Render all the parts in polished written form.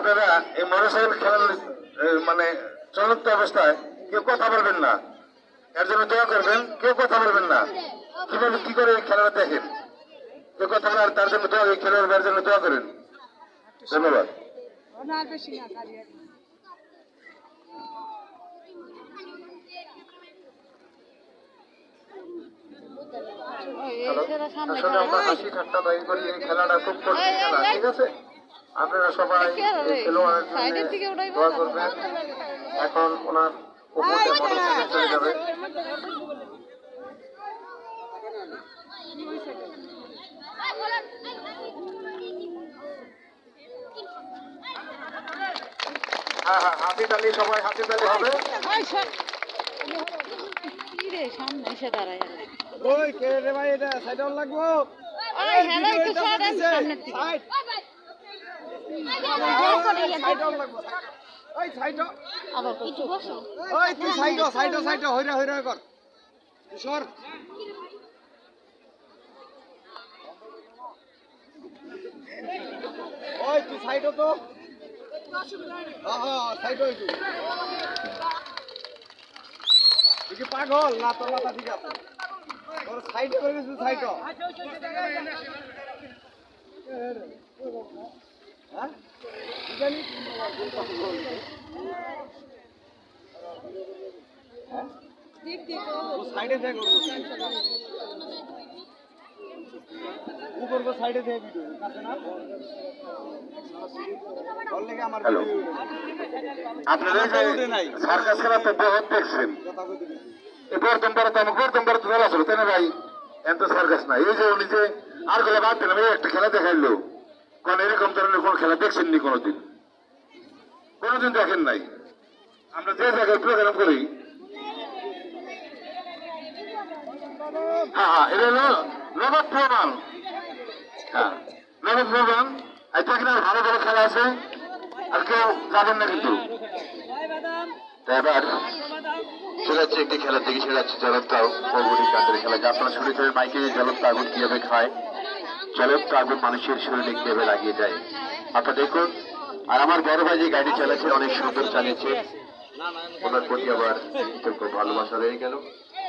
আপনারা এই মোটরসাইকেল খেলার মানে চলন্ত অবস্থায় কেউ কথা বলবেন না, এর জন্য দোয়া করবেন। কেউ কথা বলবেন না। কিভাবে কি করে এই খেলাটা দেখেন, কেউ কথা বলে তার জন্য দোয়া, এই খেলার জন্য দোয়া করেন। ধন্যবাদ। আসলে আমরা হাসি ঠাট্টা দয়া করি, এই খেলাটা খুব কঠিন খেলা, ঠিক আছে? আপনারা সবাই খেলোয়াড়ের জন্য দোয়া করবেন। এখন ওনার উপরে মোটরসাইকেল চলে যাবে। হ্যাঁ হ্যাঁ, হাতি তালি, সবাই হাতি তালি হবে। সামনে এসে দাঁড়ায় ওই কে রে ভাই, এটা সাইড অন লাগবো। ওই হ্যালো একটু সরেন সামনে থেকে। সাইড অন লাগবো। ওই সাইড আবার কিছু বসো। ওই তুই সাইড হইরা কর। সর। ওই তুই সাইড তো। হ্যাঁ সাইড হই তুই। তুই কি পাগল না? তোর মাথা ঠিক আছে? তোর সাইডে করে গেছিস, সাইড। হ্যাঁ জানি সাইডে দেখ, উপর সাইডে দেখ ভিডিও আছে না? হ্যালো, আপনারা সার্কাস খেলা তো বহুত দেখছেন। এই প্রথম ভারত খেলা ছিল, তাই না ভাই? এত সার্কাস না। এই যে উনি যে আর গুলো বাদ দিলাম, এই একটা খেলা দেখাইলো। কোন এরকম ধরনের কোন খেলা দেখছেননি কোনোদিন? কোনোদিন দেখেন নাই। আমরা যে জায়গায় প্রোগ্রাম করি, হ্যাঁ হ্যাঁ, এটা হলো নবাব প্রমাণ। হ্যাঁ, নবাব প্রমাণ। এটা কিনা ভালো ভালো খেলা আছে, আর কেউ যাবেন না কিন্তু। এবার সেটা হচ্ছে একটি খেলার দিকে, সেটা হচ্ছে জ্বলন্ত অগ্নি কাণ্ডের খেলা। যা আপনারা শুনেছেন মাইকে, জ্বলন্ত আগুন কিভাবে খায়, জ্বলন্ত আগুন মানুষের শরীরে কিভাবে লাগিয়ে যায়। আপনারা দেখুন। আর আমার বড় ভাই যে গাড়ি চালাচ্ছে, অনেক সুন্দর চালিয়েছে। ওনার প্রতি আবার খুব ভালোবাসা রয়ে গেল।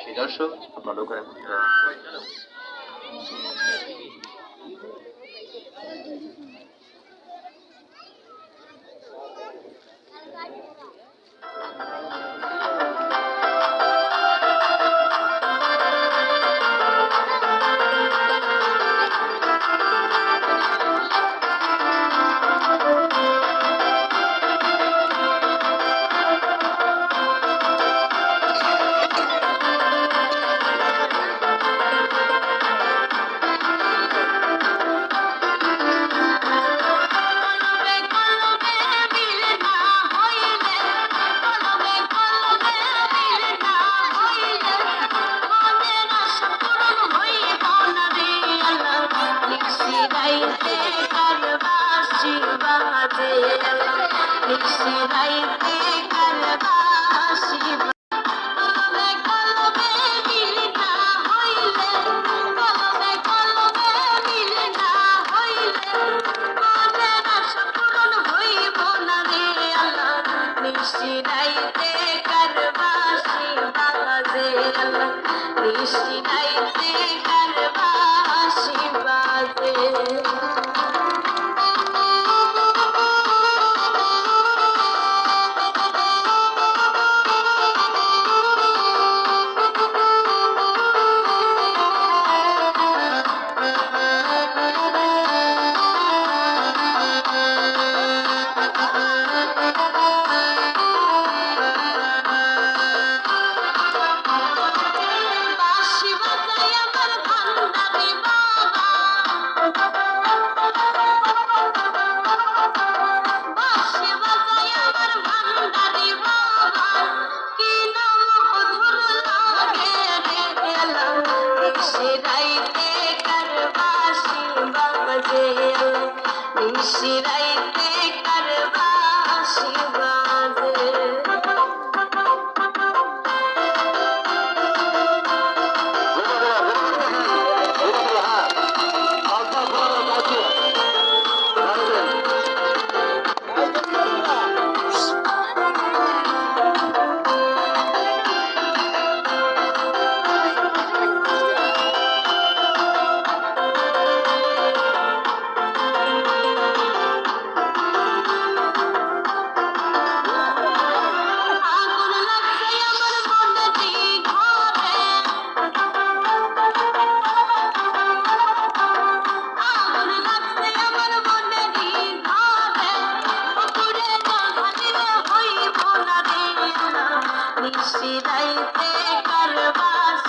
সেই দর্শক ভালো করে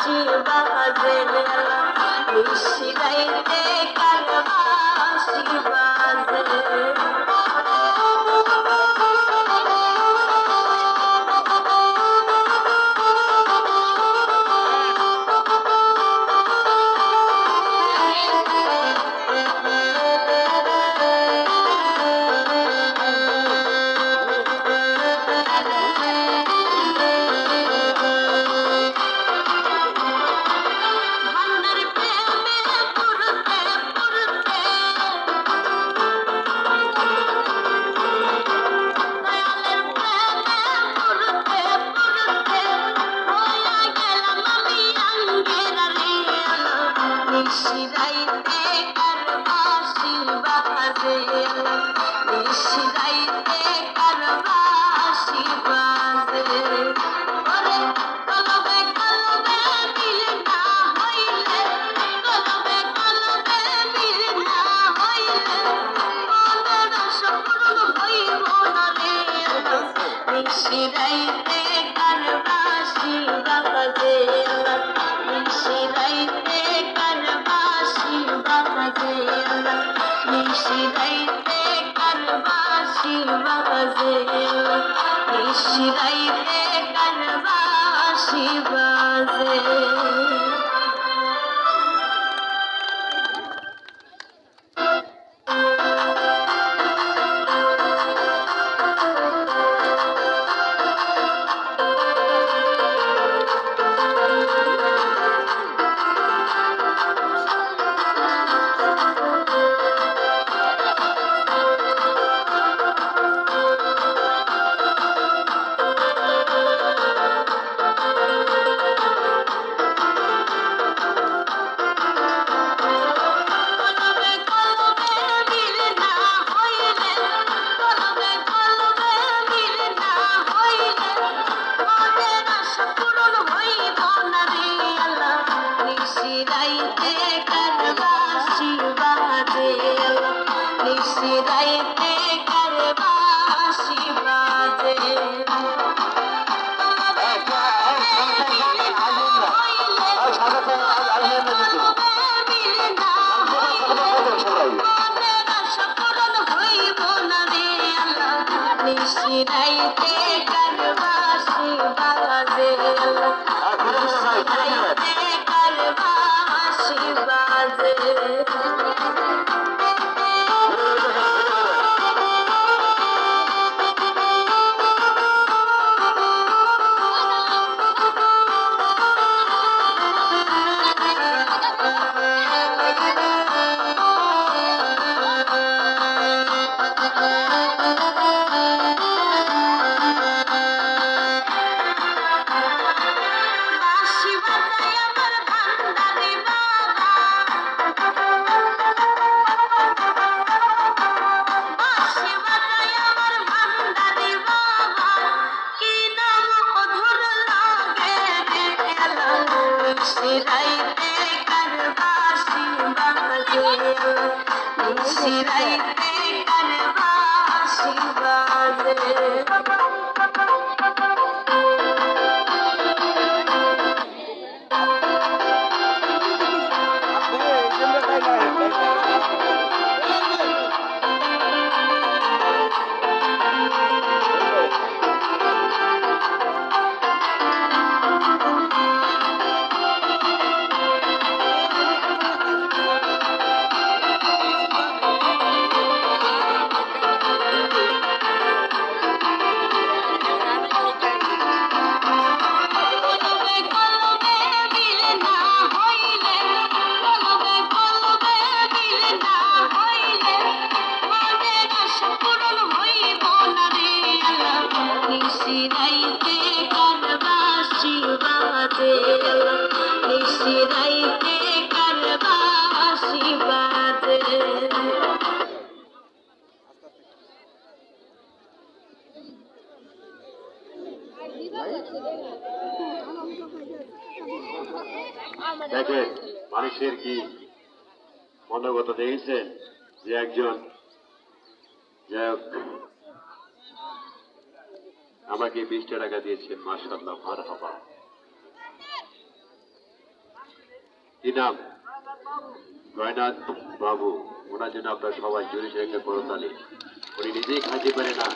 বাঁশি বাজে নিশিরাইতে কার বাঁশি বাজে নিশিরাইতে কার বাঁশি বাজে নিশিরাইতে কার বাঁশি বাজে ওরে কলবে কলবে মিল না হইলে কলবে কলবে মিল না হইলে মনের স্বপ্ন হইব না রে নিশিরাইতে কার বাঁশি বাজে নিশিরাইতে কার বাঁশি বাজে নিশিরাইতে কার বাঁশি বাজে নিশিরাইতে কার বাঁশি বাজে কলবে কলবে মিল না হইলে কলবে কলবে মিল না হইলে মনের আশা পূরণ হইব না রে আল্লাহ নিশিরাইতে কার বাঁশি বাজে নিশিরাইতে কার বাঁশি বাজে নিশিরাইতে কার বাঁশি বাজে নিশিরাইতে কার বাঁশি বাজে বাঁশি বাজায় আমার ভান্ডারি বাবা বাঁশি বাজায় আমার ভান্ডারি বাবা কি নাম মধুর লাগে রে আল্লাহ নিশিরাইতে কার বাঁশি বাজে নিশিরাইতে কার বাঁশি বাজে কলবে কলবে মিল না হইলে কলবে কলবে মিল না হইলে মনের আশা পূরণ হইব না রে আল্লাহ নিশিরাইতে কার বাঁশি বাজে নিশিরাইতে কার বাঁশি বাজে দেখেন মানুষের কি মনোগত দেখেছেন যে একজন যাই হোক আমাকে 20টা টাকা দিয়েছেন মাশাআল্লাহ মারহাবা কি নাম? জয়নাথ বাবু। ওনার জন্য আপনার সবাই জোরে সে একটা করতালি। উনি নিজেই খাইতে পারে না,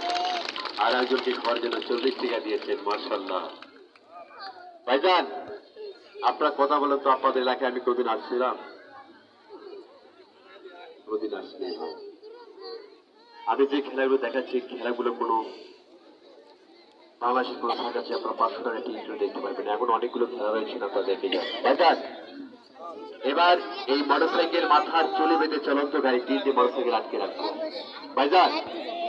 আর একজনকে খাওয়ার জন্য 40 টাকা দিয়েছেন। মার্শাল্লাহ। ভাইজান, আপনার কথা বলেন তো, আপনাদের এলাকায় আমি কোনদিন আসছিলাম? কোনদিন আসলে আমি যে খেলাগুলো দেখাচ্ছি, খেলাগুলো কোনো বাংলাদেশের কোনো শাখা আছে আপনার 500 টাকা টিকিট দেখতে পারবেন। এখন অনেকগুলো খেলা রয়েছে, আপনারা দেখে যান। ভাইজান, এবার এই মোটরসাইকেল মাথার চলে বেঁধে চলন্ত গাড়ি তিনটে মোটরসাইকেল আটকে রাখবো। ভাইজান,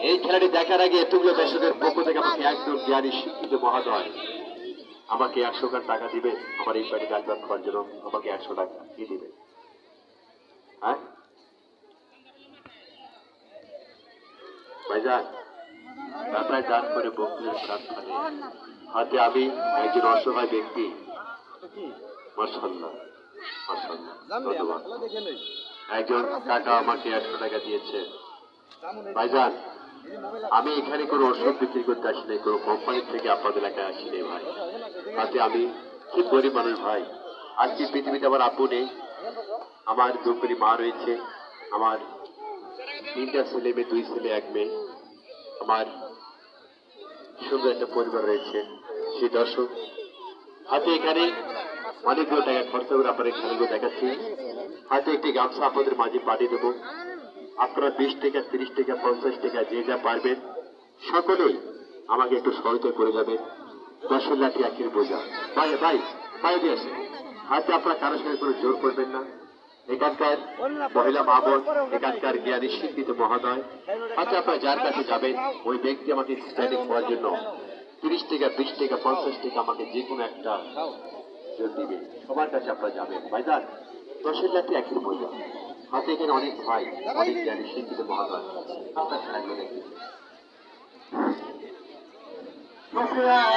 এই খেলাটি দেখার আগে এতগুলো দর্শকের পক্ষ থেকে আমাকে একজন জ্ঞানী শিক্ষিত মহোদয় আমাকে 100 টাকা দিবে আমার এই বাড়ি গাছ খাওয়ার জন্য। আমাকে 100 টাকা কি দিবে? হ্যাঁ ভাইজান, টাকায় দান করে বন্ধুদের প্রাণ থাকে। হাতে আমি একজন অসহায় ব্যক্তি। মাশাআল্লাহ, মাশাআল্লাহ, ধন্যবাদ। একজন কাকা আমাকে 100 টাকা দিয়েছে। ভাইজান, আমি এখানে কোনো ওষুধ বিক্রি করতে আসিনি, কোনো কোম্পানি থেকে আপনাদের এলাকায় আসিনি ভাই। তাতে আমি খুব গরিব মানুষ ভাই। আজকে পৃথিবীতে আমার আপু নেই, আমার দুপুরি মা রয়েছে, আমার 3টা ছেলে মেয়ে, 2 ছেলে 1 মেয়ে, আমার সুন্দর একটা পরিবার রয়েছে। সেই দর্শক হাতে এখানে অনেকগুলো টাকা খরচা করে আপনার এই খেলাগুলো দেখাচ্ছি। হাতে একটি গামছা আপনাদের মাঝে পাঠিয়ে দেবো। আপনারা 20 টাকা, 30 টাকা, 50 টাকা যে যা পারবেন সকলেই আমাকে একটু সহায়তা করে যাবেন। 10 লাঠি আখির বোঝা ভাই ভাই বাইরে দিয়ে আসে। হাতে আপনারা কারোর সঙ্গে কোনো জোর করবেন না। এখানকার মহিলা মা বোন, এখানকার জ্ঞানী শিক্ষিত মহোদয়, আচ্ছা আপনারা যার কাছে যাবেন ওই ব্যক্তি আমাকে স্ট্যান্ডিং করার জন্য 30 টাকা, 20 টাকা, 50 টাকা আমাকে যে কোনো একটা জোর দিবে। সবার কাছে আপনারা যাবেন। ভাইজান, 10 লাঠি আখির বোঝা হাতে এখানে অনেক ভাই, অনেক জ্ঞানী শিক্ষিত মহোদয়, আপনার খেলাগুলো দেখবেন।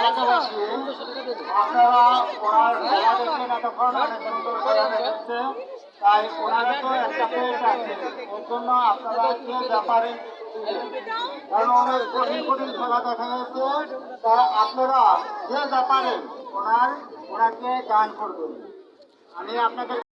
এলাকাবাসী, আপনারা ওনার খেলা দেখলেন এতক্ষণ, অনেক সুন্দর খেলা দেখাচ্ছে। তাই ওনারা তো একটা পেট আছে, ওর জন্য আপনারা যে ব্যাপারে, কারণ অনেক কঠিন কঠিন খেলা দেখা যাচ্ছে, তা আপনারা যে ব্যাপারে ওনাকে দান করবেন। আমি আপনাকে